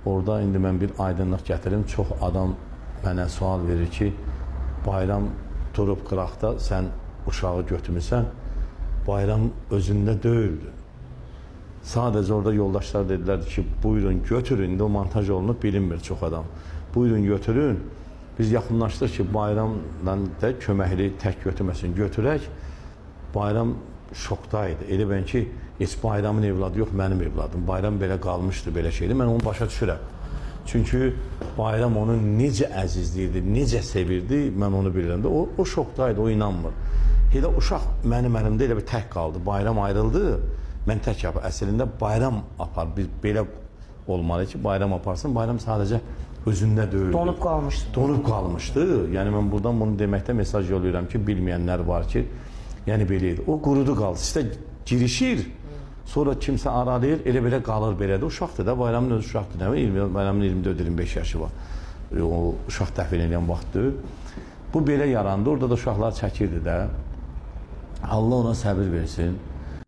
Orada indi mən bir aydınlıq gətirim. Çox adam mənə sual verir ki, bayram durub qıraqda sən uşağı götürmüsən. Bayram özündə deyildi. Sadəcə orada yoldaşlar dedilər ki, buyurun götürün. İndi o montaj olunub bilinmir çox adam. Buyurun götürün. Biz yaxınlaşdıq ki, bayramla da köməkli tək götürməsin. Götürək. Bayram şokdaydı. Elə ben ki, heç bayramın evladı yox, mənim evladım. Bayram belə qalmışdı, belə şeydi. Mən onu başa düşürəm. Çünki bayram onu necə əzizləyirdi, necə sevirdi, mən onu bilirəm də. O şokdaydı, o inanmır. Elə uşaq mənim əlimdə elə bir tək qaldı. Bayram ayrıldı, mən tək yapar. Əslində bayram apar, belə olmalı ki, bayram aparsın. Bayram sadəcə özündə deyildi. Donub qalmışdı. Donub qalmışdı. Yəni mən buradan bunu deməkdə mesaj yollayıram ki, bilməyənlər var ki, yəni beləydi. O qurudu qaldı. İşte girişir, sonra kimsə aralayır, elə belə qalır belədir. Uşaqdır da, bayramın öz uşaqdır. Bayramın 24-25 yaşı var. O uşaq dəfn edən vaxtdır. Bu belə yarandı. Orada da uşaqlar çəkirdi də. Allah ona səbir versin.